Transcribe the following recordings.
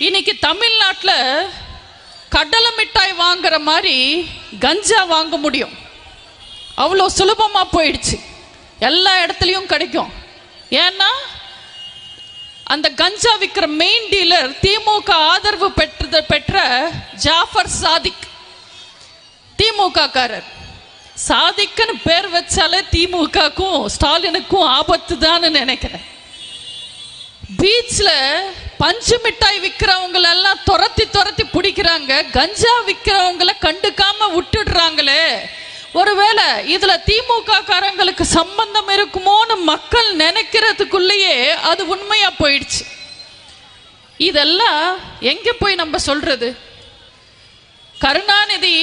இன்னைக்கு தமிழ்நாட்டில் கடலை மிட்டாய் வாங்குற மாதிரி கஞ்சா வாங்க முடியும். அவ்வளோ சுலபமாக போயிடுச்சு. எல்லா இடத்துலையும் கிடைக்கும். ஏன்னா அந்த கஞ்சா விற்கிற மெயின் டீலர் திமுக ஆதரவு பெற்ற ஜாஃபர் சாதிக், திமுக காரர். சாதிக்குன்னு பேர் வச்சாலே திமுகக்கும் ஸ்டாலினுக்கும் ஆபத்து தான் நினைக்கிறேன். பீச்சில் பஞ்சு மிட்டாய் விற்கிறவங்களெல்லாம் துரத்தி பிடிக்கிறாங்க. கஞ்சா விற்கிறவங்கள கண்டுக்காம விட்டுடுறாங்களே, ஒருவேளை இதுல திமுக காரங்களுக்கு சம்பந்தம் இருக்குமோன்னு மக்கள் நினைக்கிறதுக்குள்ளேயே அது உண்மையா போயிடுச்சு. இதெல்லாம் எங்க போய் நம்ம சொல்றது? கருணாநிதி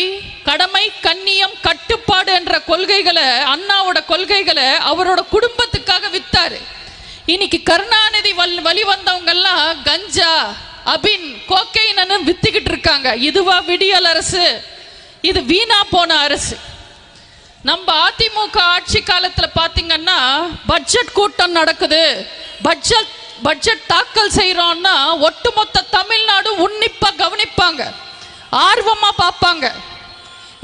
கடமை, கண்ணியம், கட்டுப்பாடு என்ற கொள்கைகளை, அண்ணாவோட கொள்கைகளை அவரோட குடும்பத்துக்காக வித்தாரு. இன்னைக்கு கருணாநிதி வழி வந்தவங்க எல்லாம் கஞ்சா, அபின், கோக்கைன்னு வித்துக்கிட்டு இருக்காங்க. இதுவா விடியல் அரசு? இது வீணா போன அரசு. நம்ம அதிமுக ஆட்சி காலத்துல பாத்தீங்கன்னா பட்ஜெட் கூட்டம் நடக்குது, பட்ஜெட் தாக்கல் செய்யறோம்னா ஒட்டுமொத்த தமிழ்நாடு உன்னிப்பா கவனிப்பாங்க, ஆர்வமா பார்ப்பாங்க.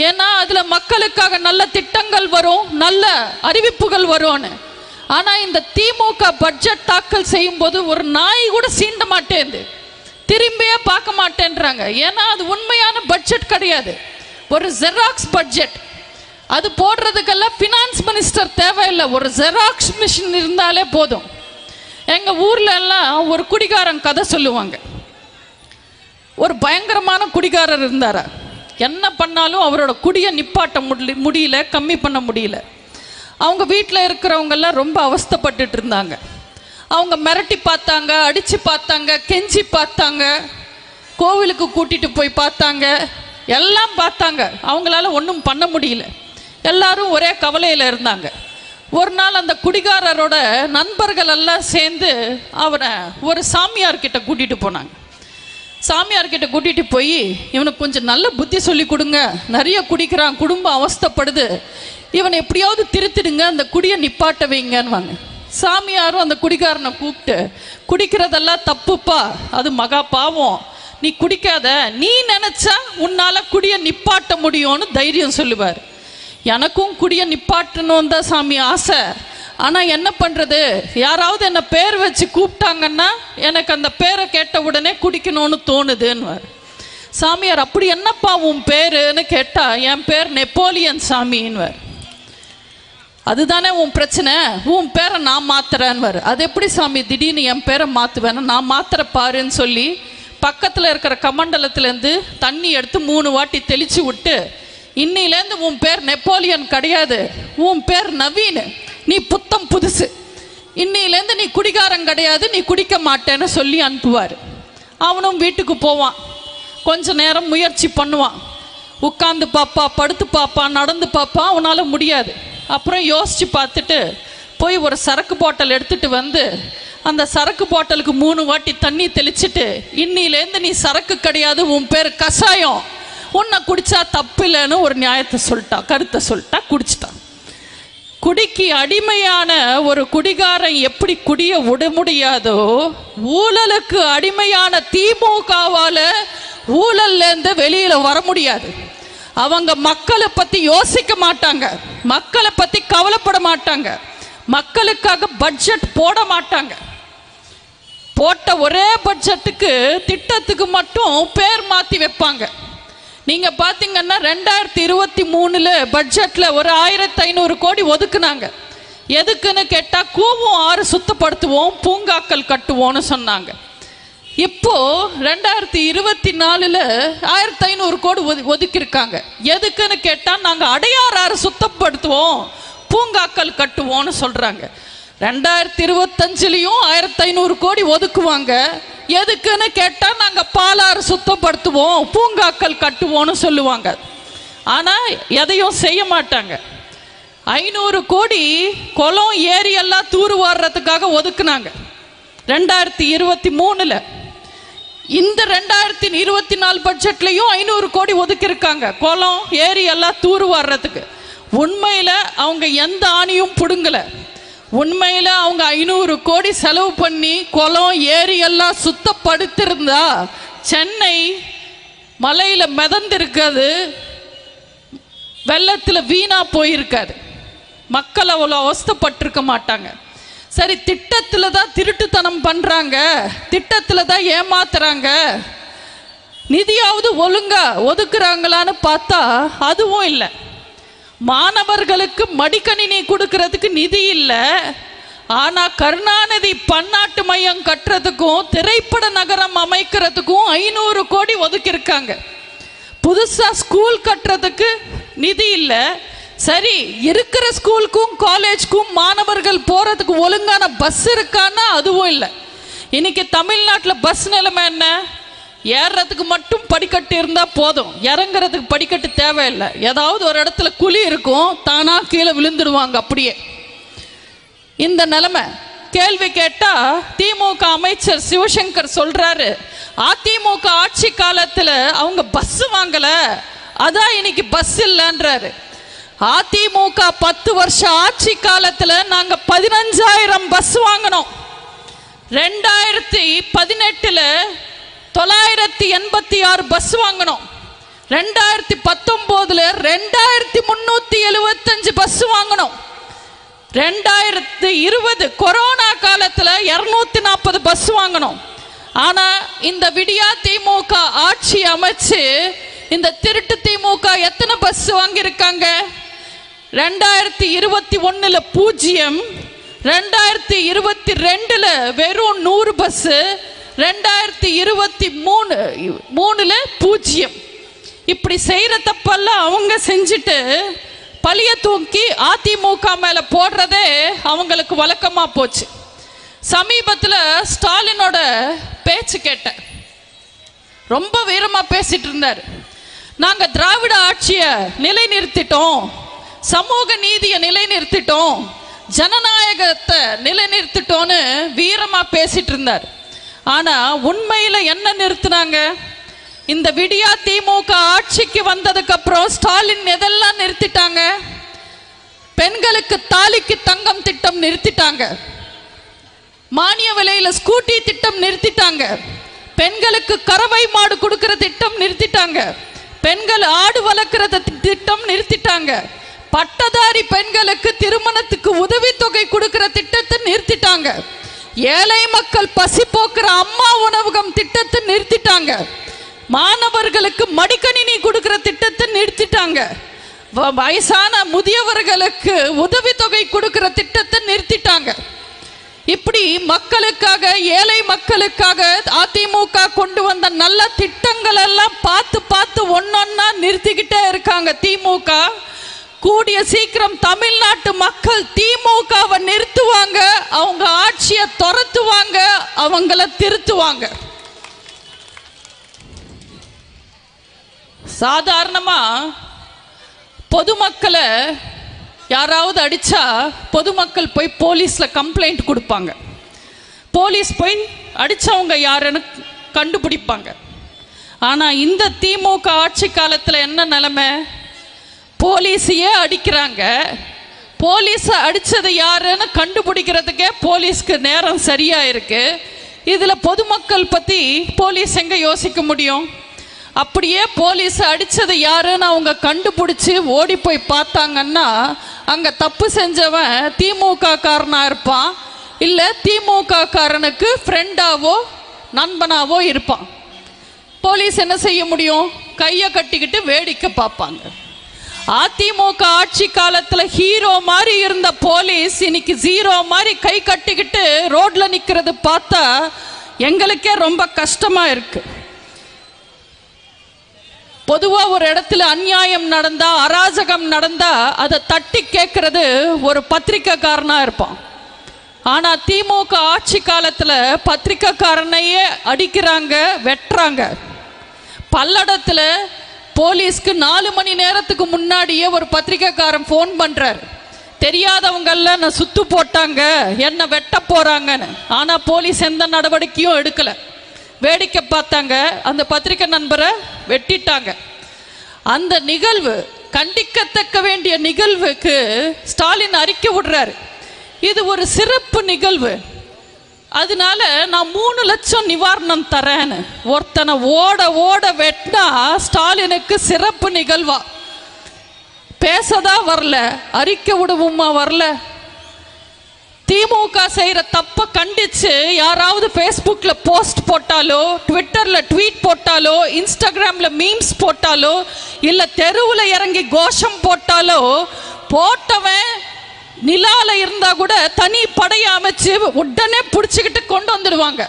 ஏன்னா அதுல மக்களுக்காக நல்ல திட்டங்கள் வரும், நல்ல அறிவிப்புகள் வரும்னு. ஆனா இந்த திமுக பட்ஜெட் தாக்கல் செய்யும் போது ஒரு நாய் கூட சீண்ட மாட்டேங்குது, திரும்பியே பார்க்க மாட்டேன்றாங்க. ஏன்னா அது உண்மையான பட்ஜெட் கிடையாது, ஒரு ஜெராக்ஸ் பட்ஜெட். அது போடுறதுக்கெல்லாம் ஃபினான்ஸ் மினிஸ்டர் தேவையில்லை, ஒரு ஜெராக்ஸ் மிஷின் இருந்தாலே போதும். எங்க ஊர்ல எல்லாம் ஒரு குடிகாரன் கதை சொல்லுவாங்க. ஒரு பயங்கரமான குடிகாரர் இருந்தாரா, என்ன பண்ணாலும் அவரோட குடியை நிப்பாட்ட முடியல, கம்மி பண்ண முடியல. அவங்க வீட்டில் இருக்கிறவங்கெல்லாம் ரொம்ப அவஸ்தைப்பட்டுட்டு இருந்தாங்க. அவங்க மிரட்டி பார்த்தாங்க, அடித்து பார்த்தாங்க, கெஞ்சி பார்த்தாங்க, கோவிலுக்கு கூட்டிகிட்டு போய் பார்த்தாங்க, எல்லாம் பார்த்தாங்க. அவங்களால ஒன்றும் பண்ண முடியல. எல்லாரும் ஒரே கவலையில் இருந்தாங்க. ஒரு நாள் அந்த குடிகாரரோட நண்பர்கள் எல்லாம் சேர்ந்து அவரை ஒரு சாமியார்கிட்ட கூட்டிகிட்டு போனாங்க. சாமியார்கிட்ட கூட்டிகிட்டு போய், இவனுக்கு கொஞ்சம் நல்ல புத்தி சொல்லி கொடுங்க, நிறைய குடிக்கிறான், குடும்பம் அவஸ்தைப்படுது, இவனை எப்படியாவது திருத்திடுங்க, அந்த குடியை நிப்பாட்ட வைங்கன்னு. சாமியாரும் அந்த குடிகாரனை கூப்பிட்டு, குடிக்கிறதெல்லாம் தப்புப்பா, அது மகா பாவம், நீ குடிக்காத, நீ நினைச்சா உன்னால குடியை நிப்பாட்ட முடியும்னு தைரியம் சொல்லுவார். எனக்கும் குடியை நிப்பாட்டணும் தான் சாமி ஆசை, ஆனால் என்ன பண்ணுறது, யாராவது என்னை பேர் வச்சு கூப்பிட்டாங்கன்னா எனக்கு அந்த பேரை கேட்ட உடனே குடிக்கணும்னு தோணுதுன்னு. சாமியார், அப்படி என்னப்பா உன் பேருன்னு கேட்டால், என் பேர் நெப்போலியன் சாமின்னுவார். அதுதானே உன் பிரச்சனை, உன் பேரை நான் மாத்துறேன்னுவார். அது எப்படி சாமி திடீர்னு என் பேரை மாற்றுவேன், நான் மாத்திர பாருன்னு சொல்லி பக்கத்தில் இருக்கிற கமண்டலத்துலேருந்து தண்ணி எடுத்து 3 வாட்டி தெளித்து விட்டு, இன்னிலேருந்து உன் பேர் நெப்போலியன் கிடையாது, உன் பேர் நவீன், நீ புத்தம் புதுசு, இன்னிலேருந்து நீ குடிகாரன் கிடையாது, நீ குடிக்க மாட்டேன்னு சொல்லி அனுப்புவார். அவனும் வீட்டுக்கு போவான். கொஞ்ச நேரம் முயற்சி பண்ணுவான், உட்காந்து பாப்பா, படுத்து பாப்பா, நடந்து பாப்பா, அவனால் முடியாது. அப்புறம் யோசித்து பார்த்துட்டு போய் ஒரு சரக்கு பாட்டில் எடுத்துகிட்டு வந்து அந்த சரக்கு பாட்டிலுக்கு 3 வாட்டி தண்ணி தெளிச்சுட்டு, இன்னிலேருந்து நீ சரக்கு கிடையாது, உன் பேர் கஷாயம், உன்னை குடித்தா தப்பு இல்லைன்னு ஒரு நியாயத்தை சொல்லிட்டான், கருத்தை சொல்லிட்டா, குடிச்சிட்டான். குடிக்கு அடிமையான ஒரு குடிகாரன் எப்படி குடிய விட முடியாதோ, ஊழலுக்கு அடிமையான திமுகவால ஊழல்லேருந்து வெளியில வர முடியாது. அவங்க மக்களை பத்தி யோசிக்க மாட்டாங்க, மக்களை பத்தி கவலைப்பட மாட்டாங்க, மக்களுக்காக பட்ஜெட் போட மாட்டாங்க. போட்ட ஒரே பட்ஜெட்டுக்கு திட்டத்துக்கு மட்டும் பேர் மாத்தி வைப்பாங்க. நீங்க பாத்தீங்கன்னா 2023 பட்ஜெட்ல ஒரு 1500 கோடி ஒதுக்குனாங்க. எதுக்குன்னு கேட்டா, கூவும் ஆறு சுத்தப்படுத்துவோம், பூங்காக்கள் கட்டுவோம்னு சொன்னாங்க. இப்போ 2024 1500 கோடி ஒதுக்கியிருக்காங்க. எதுக்குன்னு கேட்டா, நாங்க அடையாறு ஆறு சுத்தப்படுத்துவோம், பூங்காக்கள் கட்டுவோம்னு சொல்றாங்க. 2025 1500 கோடி ஒதுக்குவாங்க. எதுக்குன்னு கேட்டா, நாங்க பாலாறு சுத்தப்படுத்துவோம், பூங்காக்கள் கட்டுவோம்னு சொல்லுவாங்க. ஆனா எதையும் செய்ய மாட்டாங்க. 500 கோடி குளம் ஏரி எல்லாம் தூர் வாடுறதுக்காக ஒதுக்குனாங்க 2023. இந்த 2024 பட்ஜெட்லையும் 500 கோடி ஒதுக்கியிருக்காங்க குளம் ஏரி எல்லாம் தூர் வாடுறதுக்கு. உண்மையில அவங்க எந்த ஆணியும் புடுங்கல. உண்மையில் அவங்க 500 கோடி செலவு பண்ணி குளம் ஏரி எல்லாம் சுத்தப்படுத்திருந்தா சென்னை மலையில் மிதந்திருக்காது, வெள்ளத்தில் வீணா போயிருக்காது, மக்கள் அவ்வளோ அவஸ்தைப்பட்டிருக்க மாட்டாங்க. சரி, திட்டத்தில் தான் திருட்டுத்தனம் பண்ணுறாங்க, திட்டத்தில் தான் ஏமாத்துறாங்க, நிதியாவது ஒழுங்கா ஒதுக்குறாங்களான்னு பார்த்தா அதுவும் இல்லை. மாணவர்களுக்கு மடிக்கணினி கொடுக்கறதுக்கு நிதி இல்லை. ஆனால் கருணாநிதி பன்னாட்டு மையம் கட்டுறதுக்கும் திரைப்பட நகரம் அமைக்கிறதுக்கும் 500 கோடி ஒதுக்கியிருக்காங்க. புதுசாக ஸ்கூல் கட்டுறதுக்கு நிதி இல்லை. சரி, இருக்கிற ஸ்கூலுக்கும் காலேஜுக்கும் மாணவர்கள் போகிறதுக்கு ஒழுங்கான பஸ் இருக்கான்னா அதுவும் இல்லை. இன்னைக்கு தமிழ்நாட்டில் பஸ் நிலைமை என்ன? ஏறுறதுக்கு மட்டும் படிக்கட்டு இருந்தால் போதும், இறங்குறதுக்கு படிக்கட்டு தேவையில்லை. ஏதாவது ஒரு இடத்துல குழி இருக்கும், தானாக கீழே விழுந்துடுவாங்க. அப்படியே இந்த நிலைமை. கேள்வி கேட்டால் திமுக அமைச்சர் சிவசங்கர் சொல்கிறாரு, அதிமுக ஆட்சி காலத்தில் அவங்க பஸ் வாங்கலை, அதான் இன்னைக்கு பஸ் இல்லைன்றாரு. அதிமுக 10 வருஷம் ஆட்சி காலத்தில் நாங்கள் 15,000 பஸ் வாங்கினோம். 2018 986 பஸ் வாங்கினோம். 2019 2375 பஸ் வாங்கினோம். 2020 கொரோனா காலத்தில் 240 பஸ் வாங்கினோம். ஆனால் இந்த விடியா திமுக ஆட்சி அமைச்சு இந்த திருட்டு திமுக எத்தனை பஸ் வாங்கியிருக்காங்க? 2021 0, 2022 வெறும் 100 பஸ்ஸு, 2023 0. இப்படி செய்கிற தப்பெல்லாம் அவங்க செஞ்சுட்டு பழிய தூக்கி அதிமுக மேலே போடுறதே அவங்களுக்கு வழக்கமாக போச்சு. சமீபத்தில் ஸ்டாலினோட பேச்சு கேட்டேன். ரொம்ப வீரமாக பேசிட்டு இருந்தார். நாங்கள் திராவிட ஆட்சியை நிலைநிறுத்திட்டோம், சமூக நீதியை நிலைநிறுத்திட்டோம், ஜனநாயகத்தை நிலைநிறுத்திட்டோன்னு வீரமாக பேசிட்டு இருந்தார். ஆனால் உண்மையில் என்ன நிறுத்தினாங்க? இந்த விடியா திமுக ஆட்சிக்கு வந்ததுக்கு அப்புறம் ஸ்டாலின் எதெல்லாம் நிறுத்திட்டாங்க? பெண்களுக்கு தாலிக்கு தங்கம் திட்டம் நிறுத்திட்டாங்க, மானிய விலையில ஸ்கூட்டி திட்டம் நிறுத்திட்டாங்க, பெண்களுக்கு கறவை மாடு கொடுக்கிற திட்டம் நிறுத்திட்டாங்க, பெண்கள் ஆடு வளர்க்கிற திட்டம் நிறுத்திட்டாங்க, பட்டதாரி பெண்களுக்கு திருமணத்துக்கு உதவித்தொகை கொடுக்கிற திட்டத்தை நிறுத்திட்டாங்க, ஏழை மக்கள் பசி போக்குற அம்மா உணவகம் திட்டத்தை நிறுத்திட்டாங்க, மாணவர்களுக்கு மடிக்கணினி கொடுக்கிற திட்டத்தை நிறுத்திட்டாங்க, வயசான முதியவர்களுக்கு உதவித்தொகை கொடுக்கிற திட்டத்தை நிறுத்திட்டாங்க. இப்படி மக்களுக்காக, ஏழை மக்களுக்காக அதிமுக கொண்டு வந்த நல்ல திட்டங்கள் எல்லாம் பார்த்து பார்த்து ஒன்னொன்னா நிறுத்திக்கிட்டே இருக்காங்க திமுக. கூடிய சீக்கிரம் தமிழ்நாட்டு மக்கள் திமுகவை நிறுத்துவாங்க, அவங்க ஆட்சியை துரத்துவாங்க, அவங்கள திருத்துவாங்க. சாதாரணமா பொதுமக்களை யாராவது அடிச்சா பொதுமக்கள் போய் போலீஸ்ல கம்ப்ளைண்ட் கொடுப்பாங்க. போலீஸ் போய் அடிச்சவங்க யாருன்னு கண்டுபிடிப்பாங்க. ஆனா இந்த திமுக ஆட்சி காலத்துல என்ன நிலைமை? போலீஸையே அடிக்கிறாங்க. போலீஸ அடிச்சது யாருன்னு கண்டுபிடிக்கிறதுக்கே போலீஸ்க்கு நேரம் சரியா இருக்கு. இதுல பொதுமக்கள் பத்தி போலீஸ் எங்க யோசிக்க முடியும்? அப்படியே போலீஸ் அடிச்சது யாருன்னு அவங்க கண்டுபிடிச்சி ஓடி போய் பார்த்தாங்கன்னா அங்க தப்பு செஞ்சவன் திமுக காரனா இருப்பான், இல்ல திமுக காரனுக்கு ஃப்ரெண்டாவோ நண்பனாவோ இருப்பான். போலீஸ் என்ன செய்ய முடியும்? கையை கட்டிக்கிட்டு வேடிக்கை பார்ப்பாங்க. அதிமுக ஆட்சி காலத்துல ஹீரோ மாதிரி இருந்த போலீஸ் இன்னைக்கு ஜீரோ மாதிரி கை கட்டிக்கிட்டு ரோட்ல நிக்கிறது பார்த்தா எங்களுக்கே ரொம்ப கஷ்டமா இருக்கு. பொதுவாக ஒரு இடத்துல அநியாயம் நடந்தா, அராஜகம் நடந்தா அதை தட்டி கேட்கறது ஒரு பத்திரிக்கைக்காரனா இருப்பான். ஆனா திமுக ஆட்சி காலத்துல பத்திரிக்கைக்காரனையே அடிக்கிறாங்க, வெட்டுறாங்க. பல்லடத்துல போலீஸ்க்கு 4 மணி நேரத்துக்கு முன்னாடியே ஒரு பத்திரிக்கைக்காரன் ஃபோன் பண்றாரு, தெரியாதவங்கள நான் சுத்து போட்டாங்க, என்ன வெட்ட போறாங்கன்னு. ஆனா போலீஸ் எந்த நடவடிக்கையும் எடுக்கல, வேடிக்கை பார்த்தாங்க. அந்த பத்திரிகை நண்பரை வெட்டிட்டாங்க. அந்த நிகழ்வு கண்டிக்கத்தக்க வேண்டிய நிகழ்வுக்கு ஸ்டாலின் அறிக்கை விடுறாரு. இது ஒரு சிறப்பு நிகழ்வு, அதனால நான் 3 லட்சம் நிவாரணம் தரேன்னு ஒருத்தனை ஓட ஓட வெட்டினா ஸ்டாலினுக்கு சிறப்பு நிகழ்வா. பேசதா வரல, அறிக்கை விடவுமா வரல. திமுக செய்கிற தப்பை கண்டித்து யாராவது ஃபேஸ்புக்கில் போஸ்ட் போட்டாலோ, ட்விட்டரில் ட்வீட் போட்டாலோ, இன்ஸ்டாகிராமில் மீம்ஸ் போட்டாலோ, இல்லை தெருவில் இறங்கி கோஷம் போட்டாலோ, போட்டவன் நிலாவில் இருந்தால் கூட தனி படையை அமைச்சு உடனே பிடிச்சிக்கிட்டு கொண்டு வந்துடுவாங்க.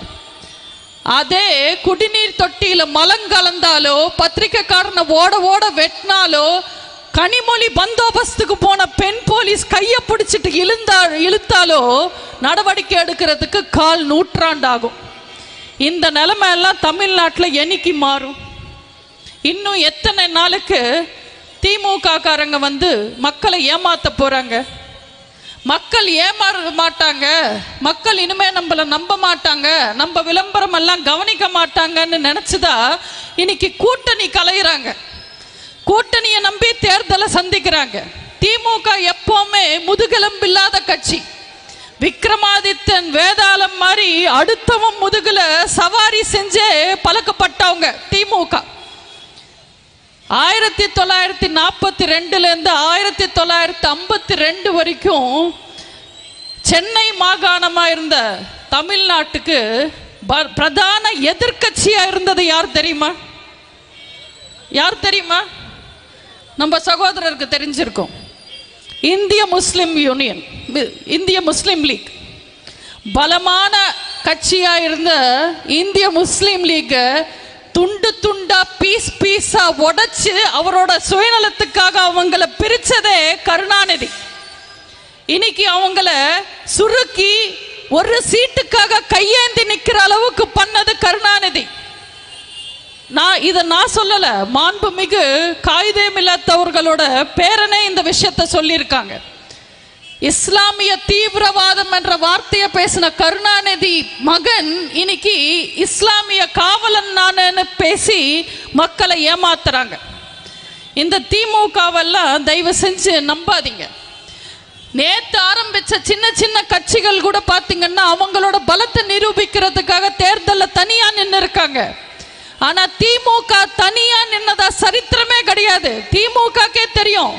அதே குடிநீர் தொட்டியில் மலங்கலந்தாலோ, பத்திரிக்கைக்காரனை ஓட ஓட வெட்டினாலோ, கனிமொழி பந்தோபஸ்துக்கு போன பெண் போலீஸ் கையை பிடிச்சிட்டு இழுத்தாலோ நடவடிக்கை எடுக்கிறதுக்கு 1/4 நூற்றாண்டாகும். இந்த நிலைமை எல்லாம் தமிழ்நாட்டில் என்னைக்கு மாறும்? இன்னும் எத்தனை நாளுக்கு திமுக காரங்க வந்து மக்களை ஏமாத்த போறாங்க? மக்கள் ஏமாற மாட்டாங்க, மக்கள் இனிமே நம்மளை நம்ப மாட்டாங்க, நம்ம விளம்பரம் எல்லாம் கவனிக்க மாட்டாங்கன்னு நினைச்சுதா இன்னைக்கு கூட்டணி கலையிறாங்க. கூட்டணியை நம்பி தேர்தலை சந்திக்கிறாங்க. திமுக எப்பவுமே முதுகெலும்பு இல்லாத கட்சி. விக்ரமாதித்தன் வேதாளம் மாதிரி அடுத்தவன் முதுகுல சவாரி செஞ்சே பழக்கப்பட்டவங்க திமுக. 1942 1952 வரைக்கும் சென்னை மாகாணமா இருந்த தமிழ்நாட்டுக்கு பிரதான எதிர்கட்சியா இருந்தது யார் தெரியுமா? யார் தெரியுமா? நம்ம சகோதரருக்கு தெரிஞ்சிருக்கும். இந்திய முஸ்லிம் யூனியன், இந்திய முஸ்லிம் லீக். பலமான கட்சியா இருந்த இந்திய முஸ்லிம் லீக் துண்டு துண்டா பீஸ் பீஸா உடைச்சு அவரோட சுயநலத்துக்காக அவங்கள பிரிச்சதே கருணாநிதி. இன்னைக்கு அவங்கள சுருக்கி ஒரு சீட்டுக்காக கையேந்தி நிக்கிற அளவுக்கு பண்ணது கருணாநிதி. நான் சொல்லல, மாண்புமிகு காயிதே மில்லத் அவர்களோட பேரனே இந்த விஷயத்தை சொல்லியிருக்காங்க. இஸ்லாமிய தீவிரவாதம் என்ற வார்த்தையை பேசின கருணாநிதி மகன் இன்னைக்கு இஸ்லாமிய காவலன் நானு பேசி மக்களை ஏமாத்துறாங்க. இந்த திமுகவெல்லாம் தயவு செஞ்சு நம்பாதீங்க. நேற்று ஆரம்பிச்ச சின்ன சின்ன கட்சிகள் கூட பார்த்தீங்கன்னா அவங்களோட பலத்தை நிரூபிக்கிறதுக்காக தேர்தலில் தனியா நின்று இருக்காங்க. ஆனா திமுக தனியா நின்னதா சரித்திரமே கிடையாது. திமுகக்கே தெரியும்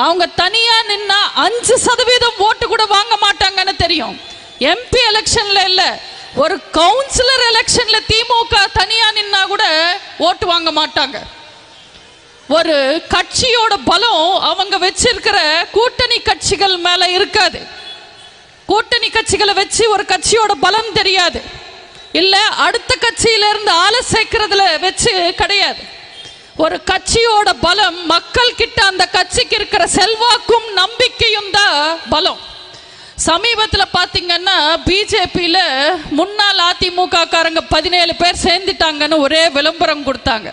அவங்க தனியா நின்னா 5% ஓட்டு கூட வாங்க மாட்டாங்கன்னு தெரியும். எம்பி எலெக்ஷன்ல இல்ல, ஒரு கவுன்சிலர் எலெக்ஷன்ல திமுக தனியா நின்னா கூட ஓட்டு வாங்க மாட்டாங்க. ஒரு கட்சியோட பலம் அவங்க வச்சிருக்கிற கூட்டணி கட்சிகள் மேல இருக்காது. கூட்டணி கட்சிகளை வச்சு ஒரு கட்சியோட பலம் தெரியாது, இல்ல அடுத்த கட்சியில இருந்து ஆளை சேர்க்கிறதுல வச்சு கிடையாது. ஒரு கட்சியோட பலம் மக்கள் கிட்ட அந்த கட்சிக்கு இருக்கிற செல்வாக்கும் நம்பிக்கையும் தான் பலம். சமீபத்தில் பார்த்தீங்கன்னா பிஜேபியில முன்னாள் அதிமுக காரங்க 17 பேர் சேர்ந்துட்டாங்கன்னு ஒரே விளம்பரம் கொடுத்தாங்க.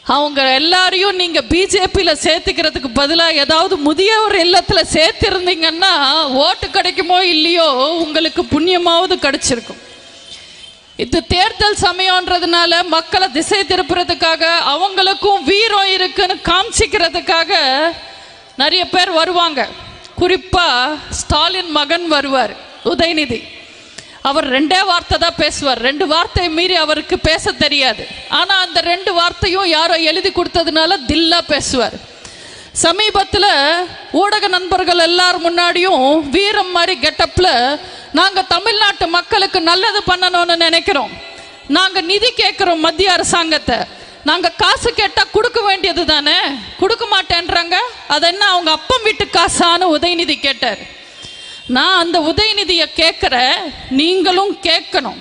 அவங்க எல்லாரையும் நீங்க பிஜேபியில சேர்த்துக்கிறதுக்கு பதிலாக ஏதாவது முதியோர் இல்லத்துல சேர்த்திருந்தீங்கன்னா ஓட்டு கிடைக்குமோ இல்லையோ உங்களுக்கு புண்ணியமாவது கிடைச்சிருக்கும். இது தேர்தல் சமயம்ன்றதுனால மக்களை திசை திருப்புறதுக்காக அவங்களுக்கும் வீரம் இருக்குன்னு காமிச்சிக்கிறதுக்காக நிறைய பேர் வருவாங்க. குறிப்பா ஸ்டாலின் மகன் வருவார், உதயநிதி. அவர் 2 வார்த்தை தான் பேசுவார். 2 வார்த்தையை மீறி அவருக்கு பேச தெரியாது. ஆனா அந்த 2 வார்த்தையும் யாரோ எழுதி கொடுத்ததுனால தில்லா பேசுவார். சமீபத்தில் ஊடக நண்பர்கள் எல்லாரும் முன்னாடியும் வீரம் மாதிரி கெட்டப்ல நாங்க தமிழ்நாட்டு மக்களுக்கு நல்லது பண்ணணும்னு நினைக்கிறோம், நாங்க நிதி கேட்கிறோம் மத்திய அரசாங்கத்தை, நாங்க காசு கேட்டா கொடுக்க வேண்டியது தானே, கொடுக்க மாட்டேன்றாங்க, அது என்ன அவங்க அப்பம் வீட்டு காசான்னு உதயநிதி கேட்டார். நான் அந்த உதயநிதியை கேட்கிற நீங்களும் கேட்கணும்.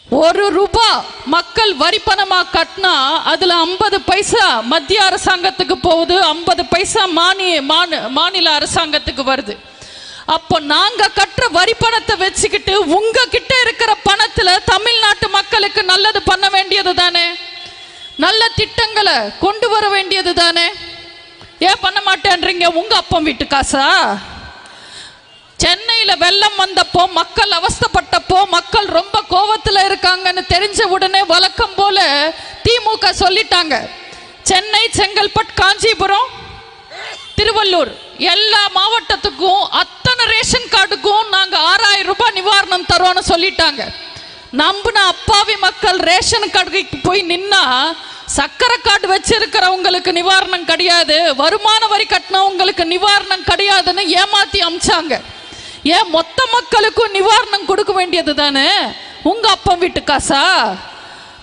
1 ரூபாய் மக்கள் வரி பணமா கட்டினா அதுல 50 பைசா மத்திய அரசாங்கத்துக்கு போகுது, 50 பைசா மாநில அரசாங்கத்துக்கு வருது. அப்போ நாங்க கட்டுற வரி பணத்தை வச்சுக்கிட்டு உங்ககிட்ட இருக்கிற பணத்துல தமிழ்நாட்டு மக்களுக்கு நல்லது பண்ண வேண்டியது தானே, நல்ல திட்டங்களை கொண்டு வர வேண்டியது தானே. ஏன் பண்ண மாட்டேன்றீங்க? உங்க அப்பம் வீட்டு காசா? சென்னையில் வெள்ளம் வந்தப்போ மக்கள் அவஸ்தைப்பட்டப்போ மக்கள் ரொம்ப கோபத்தில் இருக்காங்கன்னு தெரிஞ்ச உடனே வழக்கம் போல திமுக சொல்லிட்டாங்க, சென்னை, செங்கல்பட்டு, காஞ்சிபுரம், திருவள்ளூர் எல்லா மாவட்டத்துக்கும் அத்தனை ரேஷன் கார்டுக்கும் நாங்க 6000 ரூபாய் நிவாரணம் தரோம்னு சொல்லிட்டாங்க. நம்பின அப்பாவி மக்கள் ரேஷன் கார்டுக்கு போய் நின்னா சக்கரை கார்டு வச்சிருக்கிறவங்களுக்கு நிவாரணம் கிடையாது, வருமான வரி கட்டினவங்களுக்கு நிவாரணம் கிடையாதுன்னு ஏமாத்தி அமிச்சாங்க. ஏன் மொத்த மக்களுக்கும் நிவாரணம் கொடுக்க வேண்டியது தானே உங்க அப்பா வீட்டு காசா?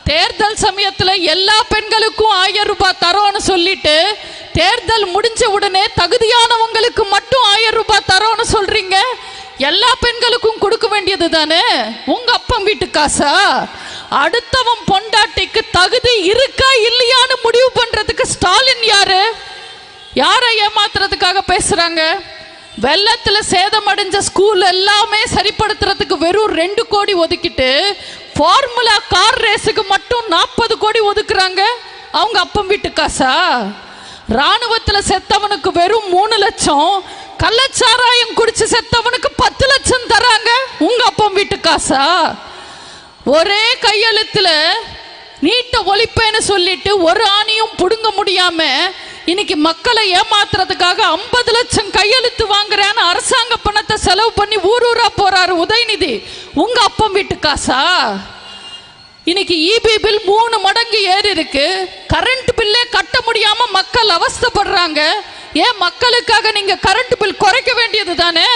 தேர்தல் சமயத்தில் எல்லா பெண்களுக்கும் 1000 ரூபாய் தரோன்னு சொல்லிட்டு தேர்தல் முடிஞ்ச உடனே தகுதியானவங்களுக்கு மட்டும் 1000 ரூபாய் தரோன்னு சொல்றீங்க. எல்லா பெண்களுக்கும் கொடுக்க வேண்டியது தானே உங்க அப்பா வீட்டு காசா? அடுத்தவன் பொண்டாட்டிக்கு தகுதி இருக்கா இல்லையான்னு முடிவு பண்றதுக்கு ஸ்டாலின் யாரு? யாரை ஏமாத்துறதுக்காக பேசுறாங்க? வெள்ளத்துல சேதமடைஞ்ச ஸ்கூல் எல்லாமே சரிப்படுத்துறதுக்கு வெறும் 2 கோடி ஒதுக்கிட்டு ஃபார்முலா கார் ரேஸுக்கு மட்டும் 40 கோடி ஒதுக்குறாங்க. அவங்க அப்பம் வீட்டு காசா? ராணுவத்தில் செத்தவனுக்கு வெறும் 3 லட்சம், கள்ளச்சாராயம் குடிச்சு செத்தவனுக்கு 10 லட்சம் தராங்க. உங்க அப்பம் வீட்டு காசா? ஒரே கையெழுத்துல நீட்ட ஒழிப்பேன்னு சொல்லிட்டு ஒரு ஆணியும் புடுங்க முடியாம இன்னைக்கு மக்களை ஏமாத்துறதுக்காக 50 லட்சம் கையெழுத்து வாங்குறேன்னு அரசாங்க பணத்தை செலவு பண்ணி ஊரூரா போறாரு உதயநிதி. உங்க அப்பம் வீட்டு காசா? இன்னைக்கு இபி பில் 3 மடங்கு ஏறி இருக்கு. கரண்ட் பில்லே கட்ட முடியாம மக்கள் அவஸ்தைப்படுறாங்க. ஏன் மக்களுக்காக நீங்க கரண்ட் பில் குறைக்க வேண்டியது தானே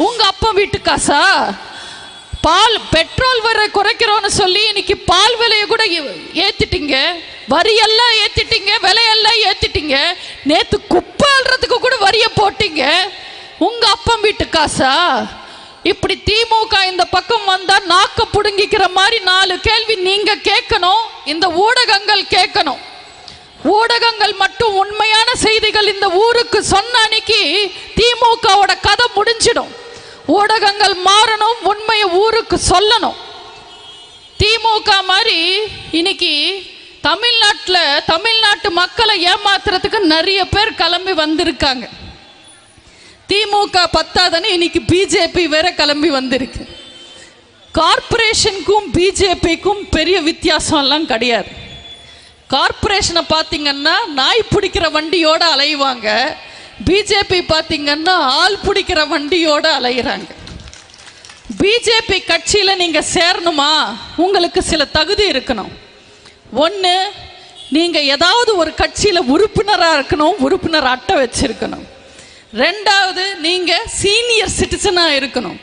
உங்க அப்பம் வீட்டு காசா? பால் பெட்ரோல் வரை குறைக்கிறோன்னு சொல்லி இன்னைக்கு பால் விலையை கூட ஏத்திட்டீங்க, வரியெல்லாம் ஏத்திட்டீங்க, விலையெல்லாம் ஏத்திட்டீங்க. நேத்து குப்பை அள்ளுறதுக்கு கூட வரிய போட்டீங்க. உங்க அப்பம் வீட்டு காசா? இப்படி திமுக இந்த பக்கம் வந்தா நாக்க புடுங்கிக்கிற மாதிரி 4 கேள்வி நீங்க கேட்கணும், இந்த ஊடகங்கள் கேட்கணும். ஊடகங்கள் மட்டும் உண்மையான செய்திகள் இந்த ஊருக்கு சொன்ன அன்னைக்கு திமுகவோட கதை முடிஞ்சிடும். ஊடகங்கள் மாறணும், உண்மையை ஊருக்கு சொல்லணும். திமுக மாதிரி இன்னைக்கு தமிழ்நாட்டு மக்களை ஏமாத்துறதுக்கு நிறைய பேர் கிளம்பி வந்திருக்காங்க. திமுக பத்தாதன்னு இன்னைக்கு பிஜேபி வேற கிளம்பி வந்திருக்கு. கார்பரேஷனுக்கும் பிஜேபிக்கும் பெரிய வித்தியாசம் எல்லாம் கிடையாது. கார்பரேஷனை பார்த்தீங்கன்னா நாய் பிடிக்கிற வண்டியோட அலைவாங்க, பிஜேபி பார்த்தீங்கன்னா ஆள் பிடிக்கிற வண்டியோட அலைகிறாங்க. பிஜேபி கட்சியில் நீங்கள் சேரணுமா உங்களுக்கு சில தகுதி இருக்கணும். ஒன்று, நீங்கள் ஏதாவது ஒரு கட்சியில் உறுப்பினராக இருக்கணும், உறுப்பினர் அட்டை வச்சிருக்கணும். 2வது, நீங்கள் சீனியர் சிட்டிசனாக இருக்கணும்.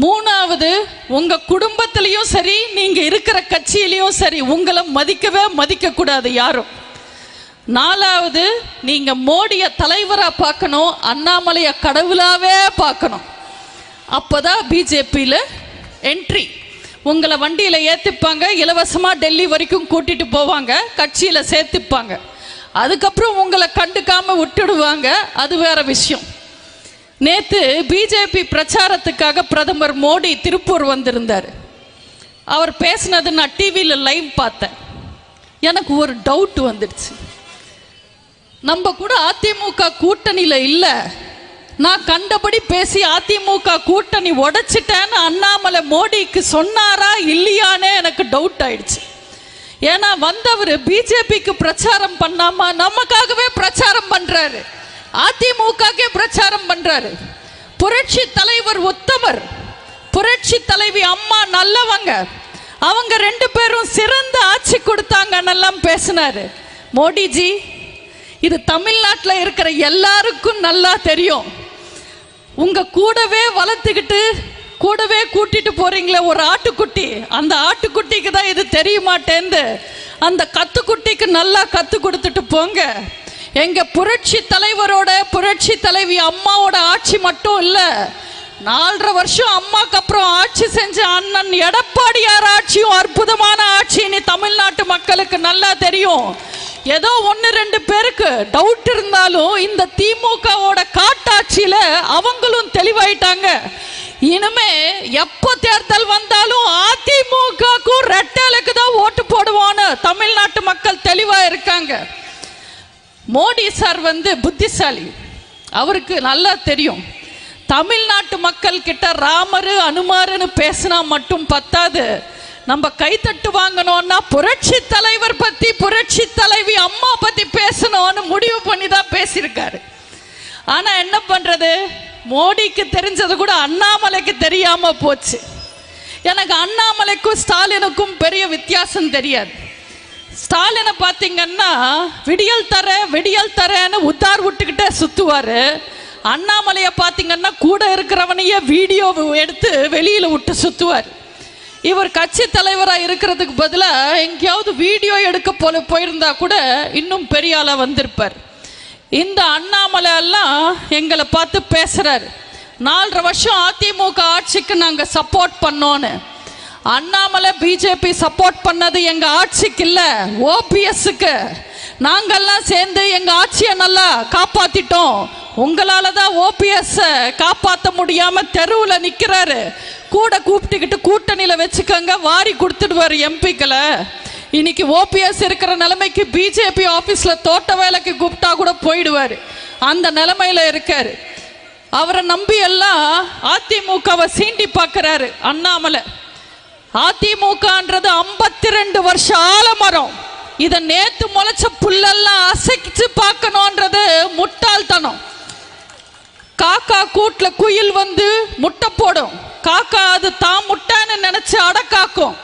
3வது, உங்கள் குடும்பத்திலையும் சரி நீங்கள் இருக்கிற கட்சியிலையும் சரி உங்களை மதிக்கக்கூடாது யாரும். 4வது, நீங்க மோடியை தலைவரா பார்க்கணும், அண்ணாமலையை கடவுளாவே பார்க்கணும். அப்பதான் பிஜேபியில் என்ட்ரி. உங்களை வண்டியில ஏத்திப்பாங்க, இலவசமா டெல்லி வரைக்கும் கூட்டிட்டு போவாங்க, கட்சியில சேர்த்துப்பாங்க. அதுக்கப்புறம் உங்களை கண்டுக்காம விட்டுடுவாங்க, அது வேற விஷயம். நேத்து பிஜேபி பிரச்சாரத்துக்காக பிரதமர் மோடி திருப்பூர் வந்திருந்தார். அவர் பேசினது நான் டிவியில் லைவ் பார்த்தேன். எனக்கு ஒரு டவுட் வந்துடுச்சு. நம்ம கூட அதிமுக கூட்டணியில் இல்லை, நான் கண்டபடி பேசி அதிமுக கூட்டணி உடைச்சிட்டேன்னு அண்ணாமலை மோடிக்கு சொன்னாரா இல்லையானே எனக்கு டவுட் ஆயிடுச்சு. ஏன்னா வந்தவர் பிஜேபிக்கு பிரச்சாரம் பண்ணாம நமக்காகவே பிரச்சாரம் பண்றாரு, அதிமுகக்கே பிரச்சாரம் பண்றாரு. புரட்சி தலைவர் உத்தமர், புரட்சி தலைவி அம்மா நல்லவங்க, அவங்க 2 பேரும் சிறந்த ஆட்சி கொடுத்தாங்கன்னெல்லாம் பேசினாரு. மோடிஜி, இது தமிழ்நாட்டில் இருக்கிற எல்லாருக்கும் நல்லா தெரியும். உங்க கூடவே வளர்த்துக்கிட்டு கூடவே கூட்டிட்டு போறீங்களே ஒரு ஆட்டுக்குட்டி, அந்த ஆட்டுக்குட்டிக்கு தான் இது தெரிய மாட்டேந்து. அந்த கத்துக்குட்டிக்கு நல்லா கத்து கொடுத்துட்டு போங்க. எங்க புரட்சி தலைவரோட புரட்சி தலைவி அம்மாவோட ஆட்சி மட்டும் இல்ல, 4.5 வருஷம் அம்மாக்கு அப்புறம் ஆட்சி செஞ்ச அண்ணன் எடப்பாடியார் ஆட்சியும் அற்புதமான ஆட்சின்னு தமிழ்நாட்டு மக்களுக்கு நல்லா தெரியும். ஏதோ 1-2 பேருக்கு டவுட் இருந்தாலும் இந்த திமுகவோட காட்டாட்சியில அவங்களும் தெளிவாயிட்டாங்க. இனிமே எப்போ தேர்தல் வந்தாலும் அதிமுகக்கும் ரெட்டலுக்கு தான் ஓட்டு போடுவான்னு தமிழ்நாட்டு மக்கள் தெளிவா இருக்காங்க. மோடி சார் புத்திசாலி, அவருக்கு நல்லா தெரியும். தமிழ்நாட்டு மக்கள் கிட்ட ராமரு அனுமாருன்னு பேசினா மட்டும் பத்தாது, நம்ம கைத்தட்டு வாங்கணும்னா புரட்சி தலைவர் பத்தி புரட்சி தலைவி அம்மா பத்தி பேசணும்னு முடிவு பண்ணி தான் பேசியிருக்காரு. ஆனா என்ன பண்றது, மோடிக்கு தெரிஞ்சது கூட அண்ணாமலைக்கு தெரியாம போச்சு. எனக்கு அண்ணாமலைக்கும் ஸ்டாலினுக்கும் பெரிய வித்தியாசம் தெரியாது. ஸ்டாலினை பார்த்தீங்கன்னா விடியல் தரேன்னு உத்தார் விட்டுக்கிட்டே சுத்துவாரு. அண்ணாமலையை பார்த்தீங்கன்னா கூட இருக்கிறவனையே வீடியோ எடுத்து வெளியில விட்டு சுத்துவார். இவர் கட்சி தலைவராக இருக்கிறதுக்கு பதிலாக எங்கேயாவது வீடியோ எடுக்க போயிருந்தா கூட இன்னும் பெரிய ஆளாக வந்திருப்பார். இந்த அண்ணாமலை எல்லாம் எங்களை பார்த்து பேசுறாரு, 4.5 வருஷம் அதிமுக ஆட்சிக்கு நாங்கள் சப்போர்ட் பண்ணோன்னு. அண்ணாமலை பிஜேபி சப்போர்ட் பண்ணது எங்க ஆட்சிக்கு இல்லை, ஓபிஎஸ்க்கு. நாங்கெல்லாம் சேர்ந்து எங்க ஆட்சியை நல்லா காப்பாத்திட்டோம். உங்களால தான் ஓபிஎஸ் காப்பாற்ற முடியாம தெருவில் நிற்கிறாரு. கூட கூப்பிட்டுக்கிட்டு கூட்டணியில் வச்சுக்கோங்க, வாரி கொடுத்துடுவார் எம்பிக்களை. இன்னைக்கு ஓபிஎஸ் இருக்கிற நிலைமைக்கு பிஜேபி ஆஃபீஸில் தோட்ட வேலைக்கு கூப்பிட்டா கூட போயிடுவார். அந்த நிலைமையில இருக்காரு. அவரை நம்பி எல்லாம் அதிமுகவை சீண்டி பார்க்கிறாரு அண்ணாமலை. அதிமுகன்றது 52 வருஷ ஆலமரம். இதை நேத்து முளைச்ச புல்லெல்லாம் அசைச்சு பார்க்கணும்ன்றது முட்டாள்தனம். காக்கா கூட்டுல குயில் வந்து முட்டை போடும். காக்கா அது தான் முட்டைன்னு நினைச்சு அடக்காக்கும்.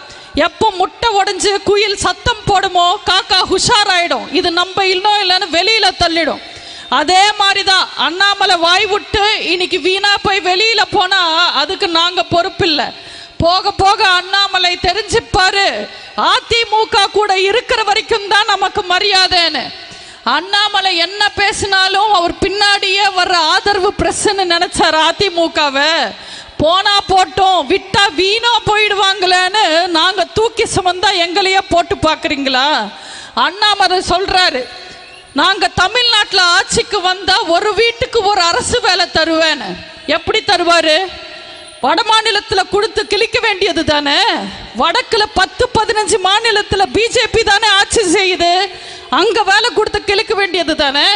எப்போ முட்டை உடைஞ்சு குயில் சத்தம் போடுமோ காக்கா உஷாராயிடும். இது நம்ம இன்னும் இல்லைன்னு வெளியில தள்ளிடும். அதே மாதிரிதான் அண்ணாமலை வாய் விட்டு இன்னைக்கு வீணா போய் வெளியில போனா அதுக்கு நாங்க பொறுப்பில்லை. போக போக அண்ணாமலை தெரிஞ்சுப்பாரு, அதிமுக கூட இருக்கிற வரைக்கும் தான் நமக்கு மரியாதைன்னு. அண்ணாமலை என்ன பேசினாலும் அவர் பின்னாடியே வர்ற ஆதரவு பிரஸ்ன்னு நினைச்சார் அதிமுகவை. போனா போட்டோம், விட்டா வீணா போயிடுவாங்களேன்னு நாங்க தூக்கி சுமந்தா எங்களையே போட்டு பாக்குறீங்களா? அண்ணாமலை சொல்றாரு, நாங்க தமிழ்நாட்டில் ஆட்சிக்கு வந்தா ஒரு வீட்டுக்கு ஒரு அரசு வேலை தருவேன்னு. எப்படி தருவாரு? வட மாநிலத்தில் கொடுத்து கிழிக்க வேண்டியது தானே. வடக்குல 10-15 மாநிலத்தில் பிஜேபி தானே ஆட்சி செய்யுது. அங்க வேலை கொடுத்து கிழிக்க வேண்டியது தானே.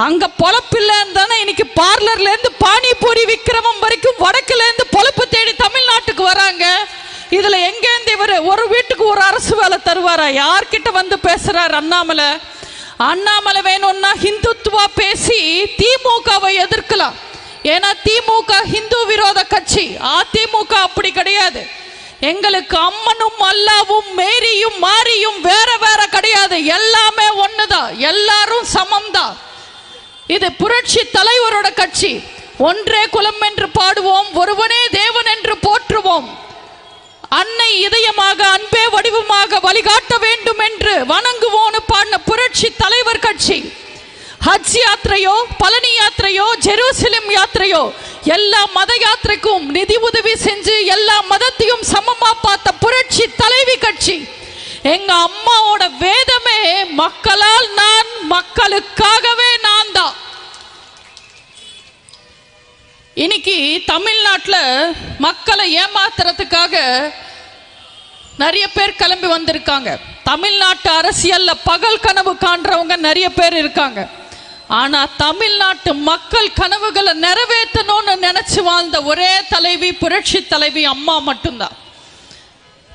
அங்க பொழப்பில்லைன்னு தானே இன்னைக்கு பார்லர்ல இருந்து பானிபூரி விற்கிறவன் வரைக்கும் வடக்குல இருந்து பொழப்பு தேடி தமிழ்நாட்டுக்கு வராங்க. இதுல எங்கேருந்து இவர் ஒரு வீட்டுக்கு ஒரு அரசு வேலை தருவாரா? யார்கிட்ட வந்து பேசுறாரு அண்ணாமலை? அண்ணாமலை வேணும்னா ஹிந்துத்துவா பேசி திமுகவை எதிர்க்கலாம். ஏன்னா திமுக ஹிந்து விரோத கட்சி, அதிமுக அப்படி கிடையாது. எங்களுக்கு அம்மனும் அல்லாவும் மேரியும் மாரியும் வேற வேற கிடையாது, எல்லாமே ஒண்ணுதான், எல்லாரும் சமம்தான். இது புரட்சி தலைவரோட கட்சி. ஒன்றே குலம் என்று பாடுவோம், ஒருவனே தேவன் என்று போற்றுவோம். அன்னை இதயமாக அன்பே வடிவமாக வழிகாட்ட வேண்டும் என்று வணங்குவோன்னு பாடின புரட்சி தலைவர் கட்சி. ஹஜ் யாத்திரையோ பழனி யாத்திரையோ ஜெருசலேம் யாத்திரையோ எல்லா மத யாத்திரைக்கும் நிதி உதவி செஞ்சு எல்லா மதத்தையும் சமமா பார்த்த புரட்சி தலைவி கட்சி. எங்க அம்மாவோட வேதமே மக்களால் நான், மக்களுக்காகவே நான் தான். இன்னைக்கு தமிழ்நாட்டில் மக்களை ஏமாத்துறதுக்காக நிறைய பேர் கிளம்பி வந்திருக்காங்க. தமிழ்நாட்டு அரசியல்ல பகல் கனவு காண்றவங்க நிறைய பேர் இருக்காங்க. ஆனா தமிழ்நாட்டு மக்கள் கனவுகளை நிறைவேற்றணும்னு நினைச்சு வாழ்ந்த ஒரே தலைவி புரட்சி தலைவி அம்மா மட்டும்தான்.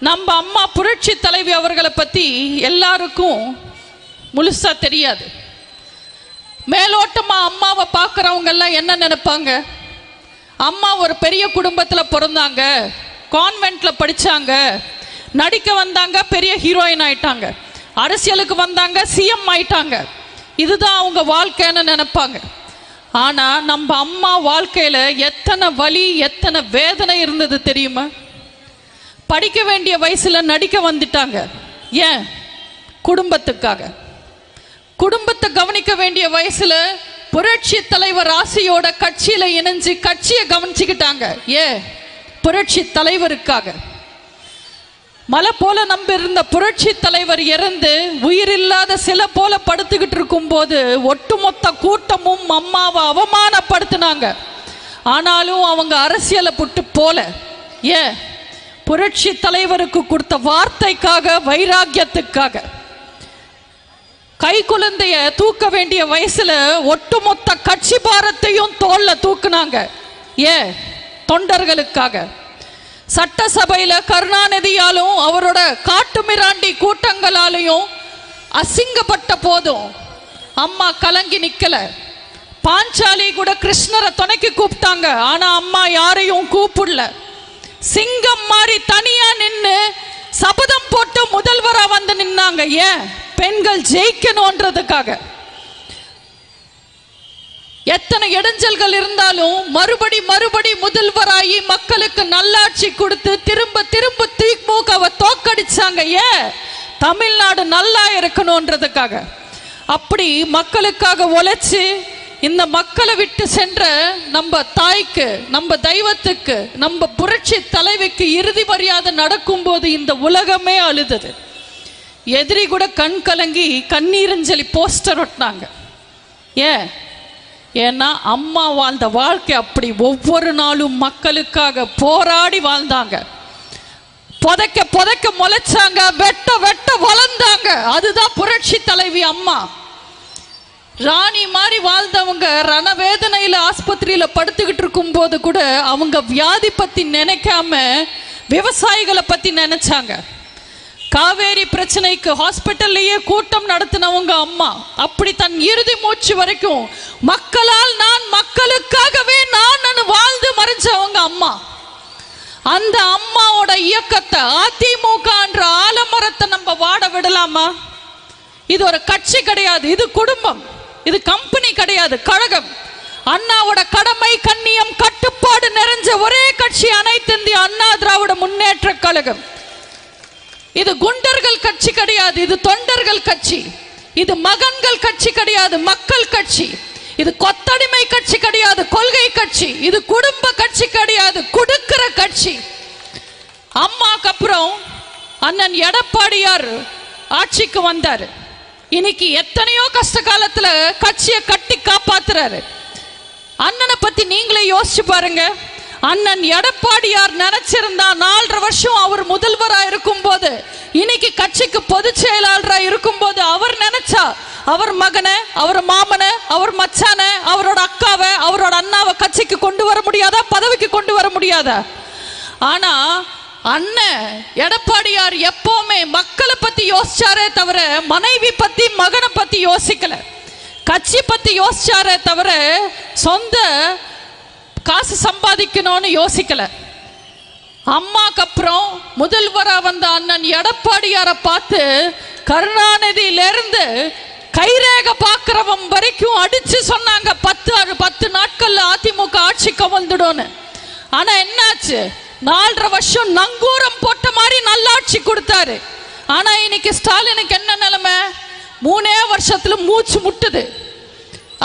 நம்ம அம்மா புரட்சி தலைவி அவர்களை பத்தி எல்லாருக்கும் முழுசா தெரியாது. மேலோட்டமா அம்மாவை பார்க்குறவங்க எல்லாம் என்ன நினைப்பாங்க? அம்மா ஒரு பெரிய குடும்பத்தில் பிறந்தாங்க, கான்வென்ட்ல படிச்சாங்க, நடிக்க வந்தாங்க, பெரிய ஹீரோயின் ஆயிட்டாங்க, அரசியலுக்கு வந்தாங்க, சிஎம் ஆயிட்டாங்க. இதுதான் அவங்க வாழ்க்கைன்னு நினைப்பாங்க. ஆனா நம்ம அம்மா வாழ்க்கையில எத்தனை வலி எத்தனை வேதனை இருந்தது தெரியுமா? படிக்க வேண்டிய வயசுல நடிக்க வந்துட்டாங்க. ஏன்? குடும்பத்துக்காக. குடும்பத்தை கவனிக்க வேண்டிய வயசுல புரட்சி தலைவர் ஆசையோட கட்சியில இணைஞ்சு கட்சியை கவனிச்சுக்கிட்டாங்க. ஏன்? புரட்சி தலைவருக்காக. மலை போல நம்ப இருந்த புரட்சி தலைவர் இறந்து உயிரில்லாத சிலை போல படுத்துக்கிட்டு இருக்கும் போது ஒட்டுமொத்த கூட்டமும் அம்மாவை அவமானப்படுத்தினாங்க. ஆனாலும் அவங்க அரசியலை புட்டு போல. ஏன்? புரட்சி தலைவருக்கு கொடுத்த வார்த்தைக்காக, வைராக்கியத்துக்காக. கை குழந்தைய தூக்க வேண்டிய வயசுல ஒட்டுமொத்த கட்சி பாரத்தையும் தோல்ல தூக்குனாங்க. ஏன்? தொண்டர்களுக்காக. சட்டசபையில கருணாநிதியாலும் அவரோட காட்டு மிராண்டி கூட்டங்களாலையும் அசிங்கப்பட்ட போதும் அம்மா கலங்கி நிக்கல. பாஞ்சாலி கூட கிருஷ்ணரை துணைக்கு கூப்பிட்டாங்க, ஆனா அம்மா யாரையும் கூப்பிடல. சிங்கம் மாதிரி தனியா நின்று சபதம் போட்டு முதல்வரா வந்து நின்னாங்க. ஏன்? பெண்கள் ஜெயிக்கணும்ன்றதுக்காக. எத்தனை இடைஞ்சல்கள் இருந்தாலும் மறுபடி முதல்வராகி மக்களுக்கு நல்லாட்சி கொடுத்து திரும்ப திமுகவை தோக்கடிச்சாங்க. ஏன்? தமிழ்நாடு நல்லா இருக்கணும்ன்றதுக்காக. அப்படி மக்களுக்காக உழைச்சு இந்த மக்களை விட்டு சென்ற நம்ம தாய்க்கு, நம்ம தெய்வத்துக்கு, நம்ம புரட்சி தலைவிக்கு இறுதி மரியாதை நடக்கும் போது இந்த உலகமே அழுதது. எதிரி கூட கண் கலங்கி கண்ணீரஞ்சலி போஸ்டர் ஒட்டினாங்க. ஏன்னா அம்மா வாழ்ந்த வாழ்க்கை அப்படி. ஒவ்வொரு நாளும் மக்களுக்காக போராடி வாழ்ந்தாங்க. புதைக்க முளைச்சாங்க, வெட்ட வளர்ந்தாங்க. அதுதான் புரட்சி தலைவி அம்மா. ராணி மாதிரி வாழ்ந்தவங்க ரணவேதனையில் ஆஸ்பத்திரியில படுத்துக்கிட்டு இருக்கும் போது கூட அவங்க வியாதி பத்தி நினைக்காம விவசாயிகளை பத்தி நினைச்சாங்க. காவேரி பிரச்சனைக்கு ஹாஸ்பிட்டல்லையே கூட்டம் நடத்தினவங்க அம்மா. அப்படி தன் இறுதி மூச்சு வரைக்கும் மக்களால் நான், மக்களுக்காகவே நான் வாழ்ந்து மறைஞ்சவங்க அம்மா. அந்த அம்மாவோட இயக்கத்தை, அதிமுக என்ற ஆலமரத்தை நம்ம வாட விடலாமா? இது ஒரு கட்சி கிடையாது, இது குடும்பம், இது கம்பெனி கிடையாது, கழகம். அண்ணாவோட கடமை, கண்ணியம், கட்டுப்பாடு நிறைஞ்ச ஒரே கட்சி அனைத்து இந்திய அண்ணா திராவிட முன்னேற்ற கழகம். இது குண்டர்கள் கட்சி கிடையாது, இது தொண்டர்கள் கட்சி. இது மகன்கள் கட்சி கிடையாது, மக்கள் கட்சி. இது கொத்தடிமை கட்சி கிடையாது, கொள்கை கட்சி. இது குடும்ப கட்சி கிடையாது, கொடுக்கிற கட்சி. அம்மாக்கு அப்புறம் அண்ணன் எடப்பாடியார் ஆட்சிக்கு வந்தார். இன்னைக்கு எத்தனையோ கஷ்ட காலத்துல கட்சியை கட்டி காப்பாத்துறாரு. அண்ணனை பத்தி நீங்களே யோசிச்சு பாருங்க. அண்ணன் எடப்பாடியார் நினைச்சிருந்தா 4.5 வருஷம் அவர் முதல்வரா இருக்கும் போது, இன்னைக்கு கட்சிக்கு பொதுச் செயலாளரா இருக்கும் போது அவர் நினைச்சா அவர் மகனை, அவர் மாமனை, அவர் மச்சானை, அவரோட அக்காவை, அவரோட அண்ணாவை கட்சிக்கு கொண்டு வர முடியாதா? பதவிக்கு கொண்டு வர முடியாதா? ஆனா அண்ணன் எடப்பாடியார் எப்பவுமே மக்களை பத்தி யோசிச்சாரே தவிர மனைவி பத்தி, மகனை பத்தி யோசிக்கல. கட்சி பத்தி யோசிச்சாரே தவிர சொந்த காசு சம்பாதிக்கணும்னு யோசிக்கல. அம்மாக்கு அப்புறம் முதல்வரா வந்த அண்ணன் எடப்பாடியாரை பார்த்து கருணாநிதியிலிருந்து கைரேக பார்க்கிறவன் வரைக்கும் அடிச்சு சொன்னாங்க 10 நாட்கள்ல அதிமுக ஆட்சி கவிழ்ந்துடும். ஆனா என்னாச்சு? 4.5 வருஷம் நங்கூரம் போட்ட மாதிரி நல்லாட்சி கொடுத்தாரு. ஆனா இன்னைக்கு ஸ்டாலினுக்கு என்ன நிலைமை? 3 வருஷத்துல மூச்சு முட்டுது.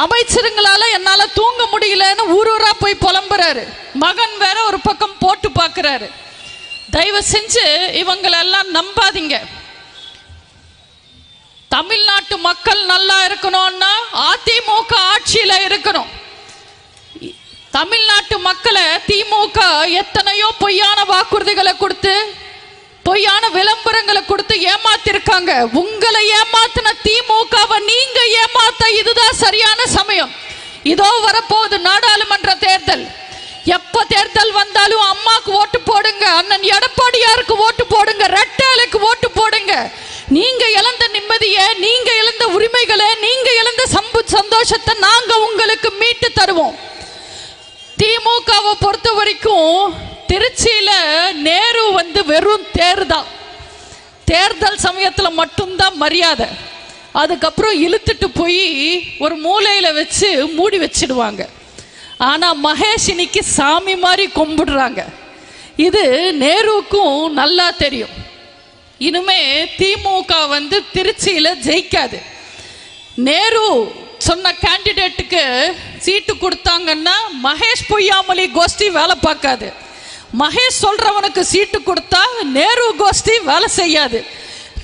அமைச்சருங்களால என்னால தூங்க முடியலன்னு ஊரூரா போய் புலம்புறாரு. மகன் வேற ஒரு பக்கம் போட்டு பார்க்கிறாரு. தயவு செஞ்சு இவங்களெல்லாம் நம்பாதீங்க. தமிழ்நாட்டு மக்கள் நல்லா இருக்கணும்னா அதிமுக ஆட்சியில இருக்கணும். தமிழ்நாட்டு மக்களை திமுக எத்தனையோ பொய்யான வாக்குறுதிகளை கொடுத்து, பொய்யான விளம்பரங்களை கொடுத்து ஏமாத்திருக்காங்க. உங்களை ஏமாத்தின திமுகவை நீங்க ஏமாத்த இதுதான் சரியான சமயம். இதோ வரப்போகுது நாடாளுமன்ற தேர்தல். எப்ப தேர்தல் வந்தாலும் அம்மாக்கு ஓட்டு போடுங்க, அண்ணன் எடப்பாடியாருக்கு ஓட்டு போடுங்க, ரெட்டைலைக்கு ஓட்டு போடுங்க. நீங்க இழந்த நிம்மதியை, நீங்க இழந்த உரிமைகளை, நீங்க இழந்த சந்தோஷத்தை நாங்க உங்களுக்கு மீட்டு தருவோம். திமுகவை பொறுத்த வரைக்கும் திருச்சியில நேரு வெறும் தேர்தல் சமயத்தில் மட்டும்தான் மரியாதை. அதுக்கப்புறம் இழுத்துட்டு போய் ஒரு மூலையில வச்சு மூடி வச்சிடுவாங்க. ஆனா மகேஷ் இன்னைக்கு சாமி மாதிரி கும்பிடுறாங்க. இது நேருக்கும் நல்லா தெரியும். இனிமே திமுக திருச்சியில ஜெயிக்காது. நேரு சொன்ன கேண்டிடேட்டுக்கு சீட்டு கொடுத்தாங்கன்னா மகேஷ் பொய்யாமொழி கோஷ்டி வேலை பார்க்காது. மகேஷ் சொல்றவனுக்கு சீட்டு கொடுத்தா நேரு கோஷ்டி வேலை செய்யாது.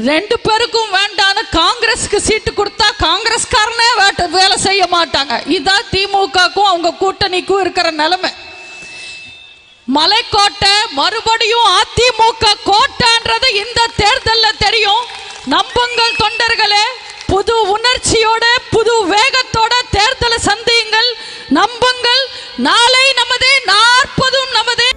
2 பேருக்கும் வேண்டான்னு காங்கிரஸுக்கு சீட்டு கொடுத்தா காங்கிரஸ்காரனே வேலை செய்ய மாட்டாங்க. இதான் திமுகக்கும் அவங்க கூட்டணிக்கும் இருக்கிற நிலைமை. மலைக்கோட்டை மறுபடியும் அதிமுக கோட்டைன்றது இந்த தேர்தலில் தெரியும். நம்புங்கள் தொண்டர்களே, புது உணர்ச்சியோட, புது வேகத்தோட தேர்தலை சந்தியுங்கள். நம்புங்கள், நாளை நமதே, 40 நமதே.